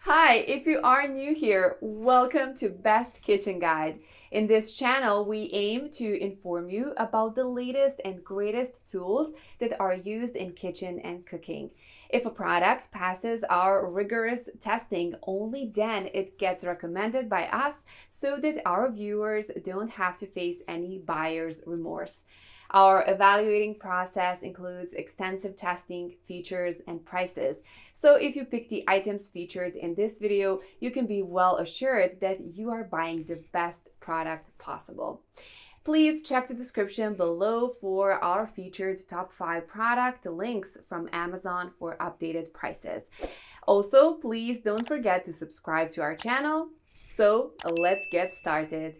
Hi, if you are new here, welcome to Best Kitchen Guide. In this channel, we aim to inform you about the latest and greatest tools that are used in kitchen and cooking. If a product passes our rigorous testing, only then it gets recommended by us so that our viewers don't have to face any buyer's remorse. Our evaluating process includes extensive testing, features, and prices. So if you pick the items featured in this video, you can be well assured that you are buying the best product possible. Please check the description below for our featured top 5 product links from Amazon for updated prices. Also, please don't forget to subscribe to our channel. So let's get started.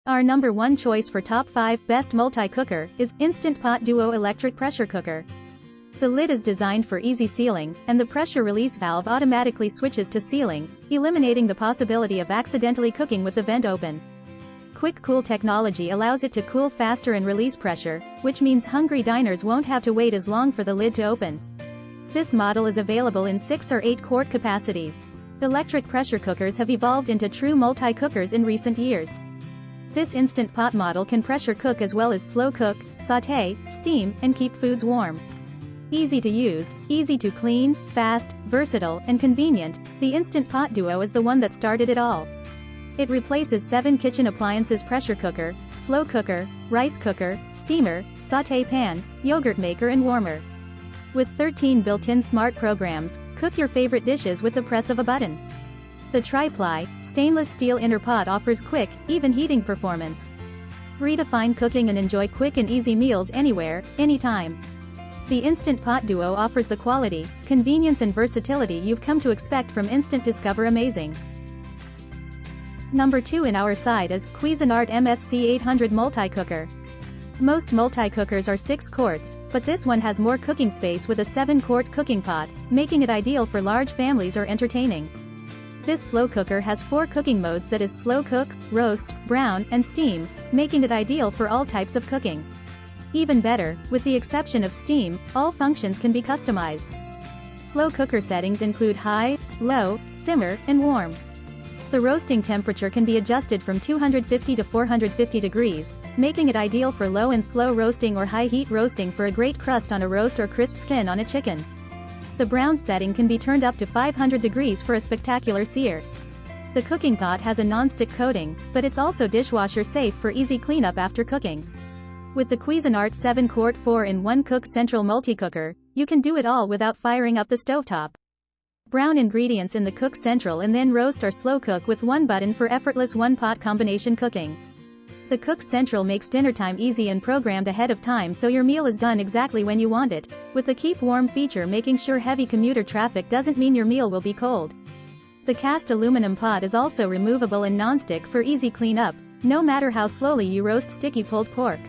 Our number one choice for top 5 best multi-cooker is Instant Pot Duo Electric Pressure Cooker. The lid is designed for easy sealing, and the pressure release valve automatically switches to sealing, eliminating the possibility of accidentally cooking with the vent open. Quick Cool technology allows it to cool faster and release pressure, which means hungry diners won't have to wait as long for the lid to open. This model is available in 6 or 8 quart capacities. Electric pressure cookers have evolved into true multi-cookers in recent years. This Instant Pot model can pressure cook as well as slow cook, sauté, steam, and keep foods warm. Easy to use, easy to clean, fast, versatile, and convenient, the Instant Pot Duo is the one that started it all. It replaces 7 kitchen appliances: pressure cooker, slow cooker, rice cooker, steamer, sauté pan, yogurt maker and warmer. With 13 built-in smart programs, cook your favorite dishes with the press of a button. The tri-ply, stainless steel inner pot offers quick, even heating performance. Redefine cooking and enjoy quick and easy meals anywhere, anytime. The Instant Pot Duo offers the quality, convenience and versatility you've come to expect from Instant Discover Amazing. Number 2 in our side is Cuisinart MSC 800 Multi-Cooker. Most multi-cookers are 6 quarts, but this one has more cooking space with a 7-quart cooking pot, making it ideal for large families or entertaining. This slow cooker has 4 cooking modes, that is slow cook, roast, brown, and steam, making it ideal for all types of cooking. Even better, with the exception of steam, all functions can be customized. Slow cooker settings include high, low, simmer, and warm. The roasting temperature can be adjusted from 250 to 450 degrees, making it ideal for low and slow roasting or high heat roasting for a great crust on a roast or crisp skin on a chicken. The brown setting can be turned up to 500 degrees for a spectacular sear. The cooking pot has a non-stick coating, but it's also dishwasher safe for easy cleanup after cooking. With the Cuisinart 7-quart 4-in-1 Cook Central Multi-Cooker, you can do it all without firing up the stovetop. Brown ingredients in the Cook Central and then roast or slow cook with one button for effortless one-pot combination cooking. The Cook Central makes dinner time easy and programmed ahead of time so your meal is done exactly when you want it, with the Keep Warm feature making sure heavy commuter traffic doesn't mean your meal will be cold. The cast aluminum pot is also removable and non-stick for easy cleanup, no matter how slowly you roast sticky pulled pork.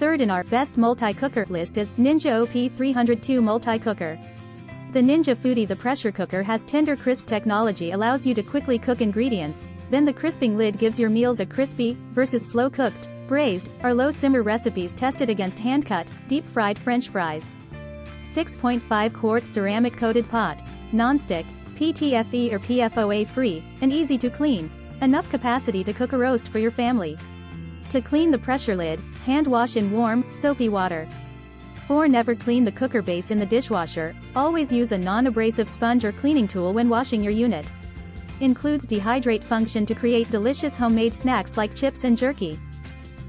Third in our best multi-cooker list is Ninja OP302 Multi-Cooker. The Ninja Foodie, the pressure cooker, has tender crisp technology, allows you to quickly cook ingredients, then the crisping lid gives your meals a crispy, versus slow cooked, braised, or low simmer recipes tested against hand-cut, deep-fried French fries. 6.5 quart ceramic coated pot, non-stick, PTFE or PFOA free, and easy to clean. Enough capacity to cook a roast for your family. To clean the pressure lid, hand wash in warm, soapy water. 4. Never clean the cooker base in the dishwasher, always use a non-abrasive sponge or cleaning tool when washing your unit. Includes dehydrate function to create delicious homemade snacks like chips and jerky.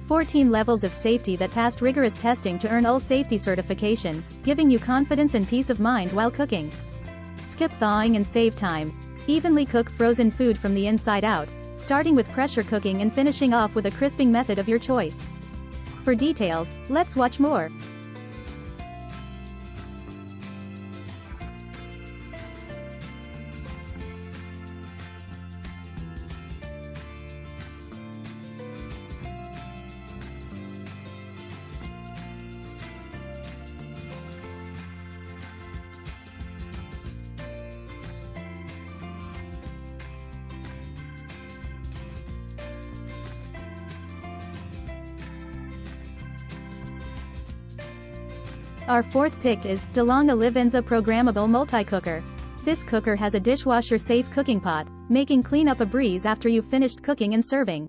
14 levels of safety that passed rigorous testing to earn UL safety certification, giving you confidence and peace of mind while cooking. Skip thawing and save time. Evenly cook frozen food from the inside out, starting with pressure cooking and finishing off with a crisping method of your choice. For details, let's watch more. Our fourth pick is DeLonghi Livenza Programmable Multi-Cooker. This cooker has a dishwasher-safe cooking pot, making cleanup a breeze after you've finished cooking and serving.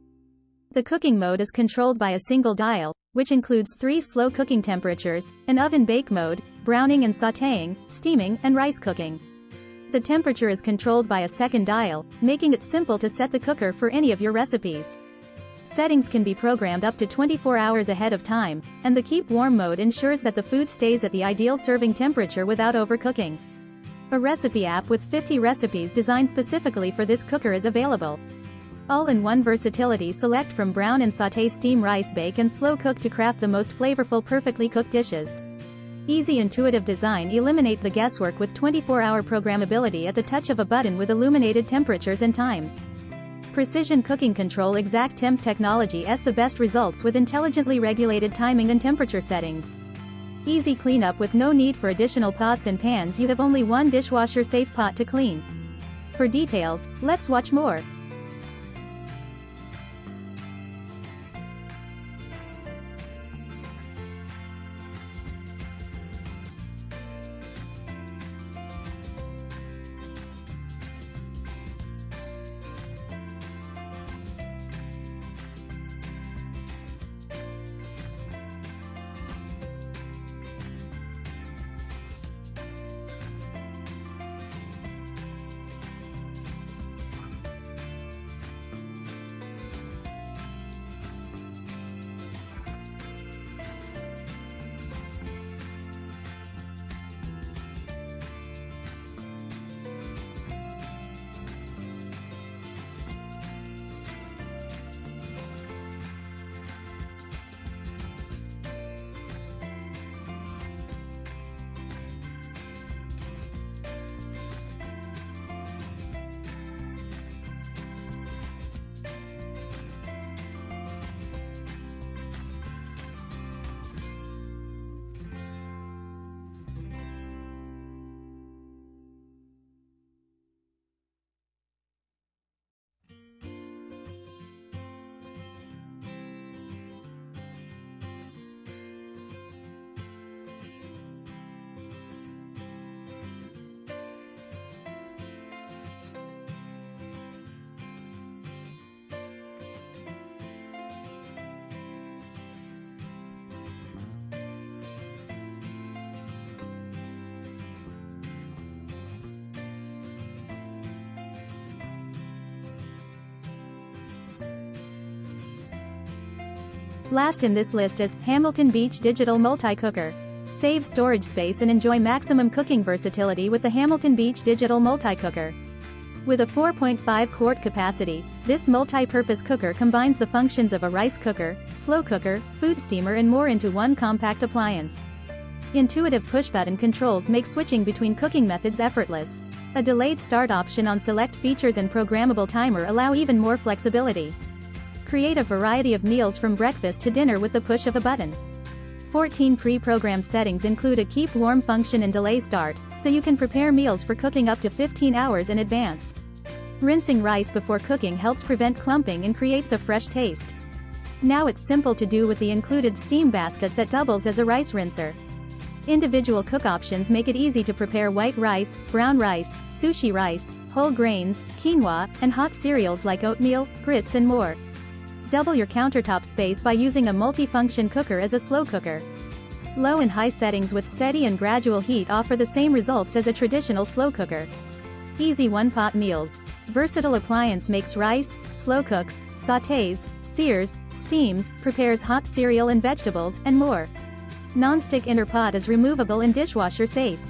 The cooking mode is controlled by a single dial, which includes 3 slow cooking temperatures, an oven bake mode, browning and sautéing, steaming, and rice cooking. The temperature is controlled by a second dial, making it simple to set the cooker for any of your recipes. Settings can be programmed up to 24 hours ahead of time, and the keep warm mode ensures that the food stays at the ideal serving temperature without overcooking. A recipe app with 50 recipes designed specifically for this cooker is available. All-in-one versatility. Select from brown and sauté, steam, rice, bake and slow cook to craft the most flavorful perfectly cooked dishes. Easy intuitive design. Eliminate the guesswork with 24-hour programmability at the touch of a button with illuminated temperatures and times. Precision cooking control. Exact temp technology has the best results with intelligently regulated timing and temperature settings. Easy cleanup with no need for additional pots and pans. You have only one dishwasher safe pot to clean. For details, let's watch more. Last in this list is Hamilton Beach Digital Multi-Cooker. Save storage space and enjoy maximum cooking versatility with the Hamilton Beach Digital Multi-Cooker. With a 4.5 quart capacity, this multi-purpose cooker combines the functions of a rice cooker, slow cooker, food steamer and more into one compact appliance. Intuitive push-button controls make switching between cooking methods effortless. A delayed start option on select features and programmable timer allow even more flexibility. Create a variety of meals from breakfast to dinner with the push of a button. 14 pre-programmed settings include a keep warm function and delay start, so you can prepare meals for cooking up to 15 hours in advance. Rinsing rice before cooking helps prevent clumping and creates a fresh taste. Now it's simple to do with the included steam basket that doubles as a rice rinser. Individual cook options make it easy to prepare white rice, brown rice, sushi rice, whole grains, quinoa, and hot cereals like oatmeal, grits and more. Double your countertop space by using a multi-function cooker as a slow cooker. Low and high settings with steady and gradual heat offer the same results as a traditional slow cooker. Easy one-pot meals. Versatile appliance makes rice, slow cooks, sautés, sears, steams, prepares hot cereal and vegetables, and more. Non-stick inner pot is removable and dishwasher safe.